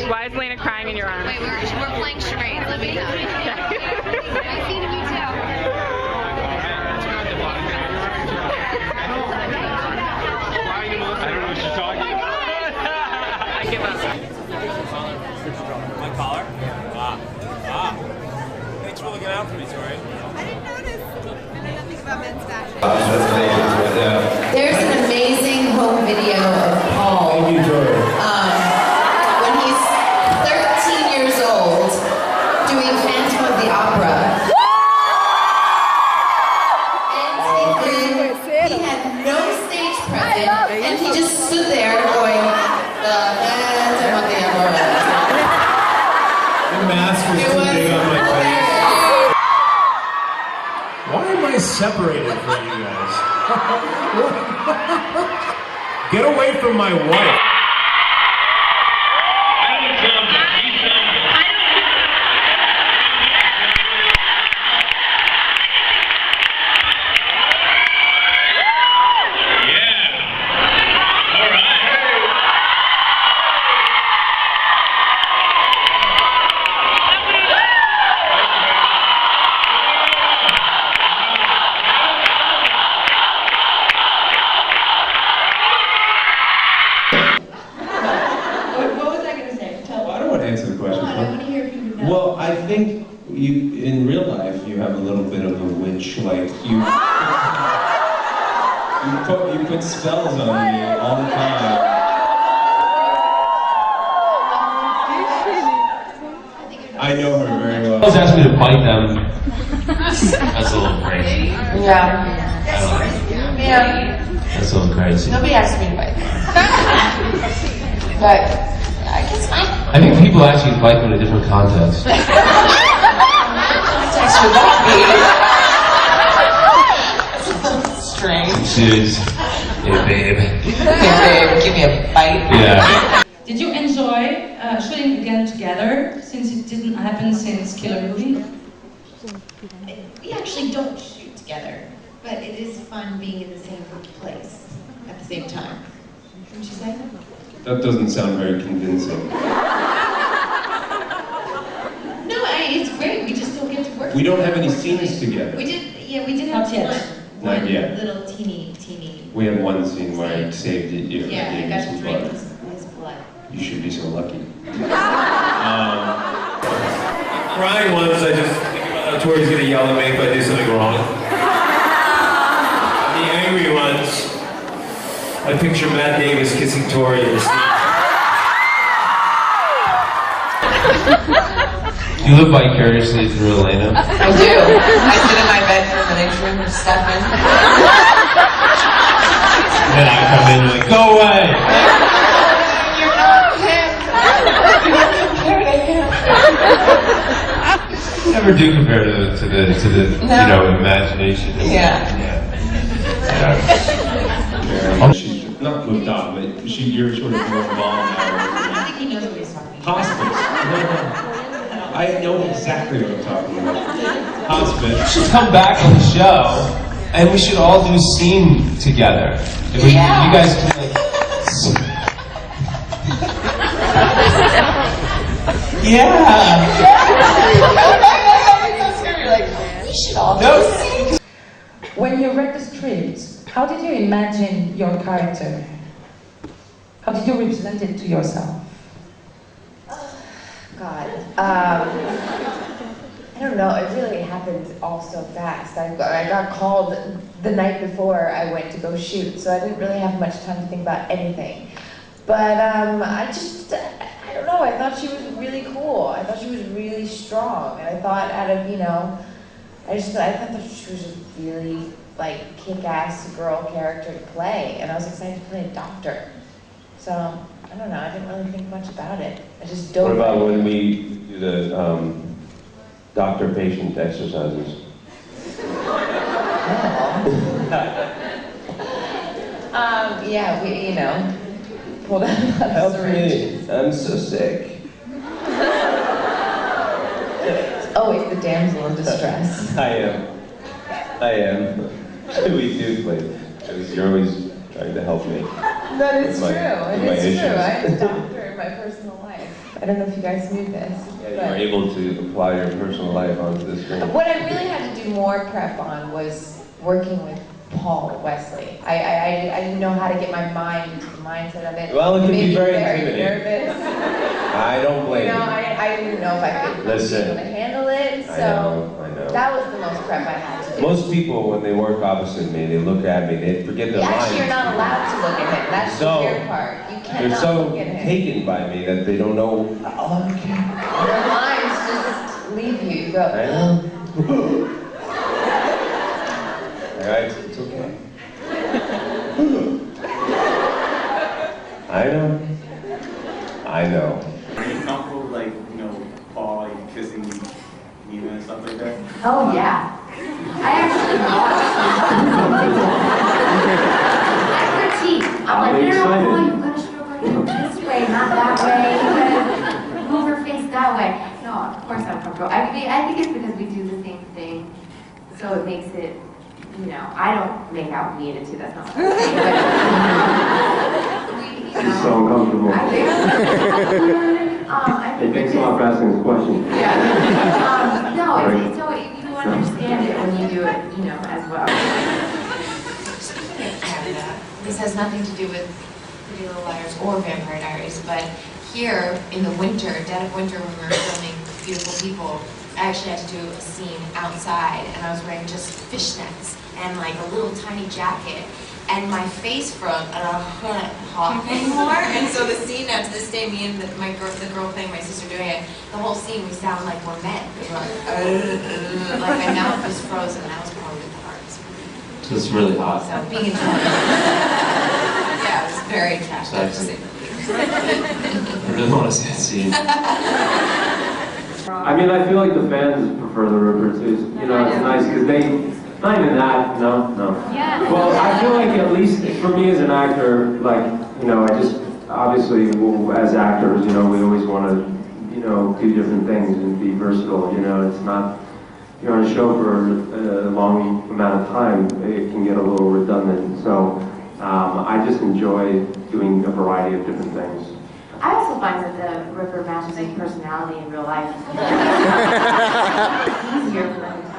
Why is Lena crying in your arms? Wait, we're playing charades. Let me know. Nice seeing you too. I don't know what she's talking about. I give up. My collar? Ah. Thanks for looking out for me, Tori. I didn't notice. I know nothing about men's fashion. There's an amazing home video of Paul. Thank you, Tori. When he's 13 years old, doing Phantom of the Opera. And he had no stage presence, and he just stood there going, the Phantom of the Opera. The mask was too big on my face. Why am I separated from you guys? Get away from my wife. Answer the question. I want to hear if you know. Well, I think you, in real life, you have a little bit of a witch, like you put spells on me all the time. I know her very well. Girls asked me to bite them. That's a little crazy. Yeah. Yeah. That's a little crazy. Nobody asked me to bite them. But I guess I think people ask you to bite them in a different context. Context would that be? Strange. Dudes. Hey, babe. Hey babe, give me a bite. Yeah. Did you enjoy shooting again together, since it didn't happen since Killer Movie? We actually don't shoot together, but it is fun being in the same place at the same time. Wouldn't you say? That doesn't sound very convincing. No, it's great. We just don't get to work. We don't have any unfortunately. scenes together. We did have Not yet. one Not yet. little teeny. We had one scene where I saved it. You know, Yeah, I I gave you got some to drink blood. his blood. You should be so lucky. Crying once, I just think about how Tori's gonna yell at me if I do something wrong. The angry ones, I picture Matt Davis kissing Tori in the street. You live vicariously through Elena. I do. I sit in my bedroom and I dream of Stefan. And then I come in and like, go away! You're not him. Never do compare to the No. you know, imagination. Yeah. She's not moved on, but you're sort of more involved now. I think he knows what he's talking about. Hospice. I know exactly what I'm talking about. Hospice. You should come back on the show, and we should all do a scene together. If we, Yeah. You guys can like. Yeah. You're like, we should all No. see. When you read the script, how did you imagine your character? How did you represent it to yourself? God, I don't know. It really happened all so fast. I got called the night before I went to go shoot, so I didn't really have much time to think about anything. But I don't know. I thought she was really cool. I thought she was really strong, and I thought I thought that she was a really like kick-ass girl character to play, and I was excited to play a doctor. So I don't know. I didn't really think much about it. I just dove. What about when we do the doctor-patient exercises? Yeah, we pulled out a lot of Help syringes. me! I'm so sick. It's always the damsel in distress. I am. We do play. You're always trying to help me. That is With true. my It is issues. true. I'm a doctor. in my personal life. I don't know if you guys knew this. Yeah, you were able to apply your personal life onto the screen. What I really had to do more prep on was working with Paul and Wesley. I didn't know how to get my mind into the mindset of it. Well, it can be made me very intimidating. nervous. I don't blame You you. know, I didn't know if I could be able to handle it, so I know. that was the most prep I had to do. Most people, when they work opposite me, they look at me, they forget their lines. Actually, you're not allowed to look at him. That's the weird part. You They're cannot so look at him. taken by me that they don't know. Oh, okay. Your lines just leave you. You go. I know. Alright, it's okay. I know. I know. Are you comfortable, like, you know, Paul, like, kissing Nina and stuff like that? Oh, yeah. I actually I critique. I'm like, no, you gotta stroke her hand this way, not that way. You gotta move her face that way. No, of course I'm comfortable. I think it's because we do the same thing, so it makes it, you know, I don't make out with Nina too, that's not what I'm saying, but It's so uncomfortable. I think Thanks a lot for asking this question. yeah. No, it's so you understand it when you do it, you know, as well. Canada. This has nothing to do with Pretty Little Liars or Vampire Diaries, but here in the winter, dead of winter, when we were filming Beautiful People, I actually had to do a scene outside, and I was wearing just fishnets and like a little tiny jacket, and my face froze, and I couldn't talk anymore. And so the scene, now to this day, me and the girl playing my sister doing it, the whole scene we sound like we're men. We're like my mouth was frozen, and that was probably the hardest. So it's really hot. So being in yeah, it was very attractive to say the least. I really want to see that scene. I mean, I feel like the fans prefer the Ripper too. You know, it's nice because they, not even that, no. Yeah. Well, I feel like at least for me as an actor, like, you know, I just, obviously, as actors, you know, we always want to, you know, do different things and be versatile, you know, it's not, you're on a show for a long amount of time, it can get a little redundant, so I just enjoy doing a variety of different things. I also find that the Ripper matches my personality in real life. It's easier for them to get.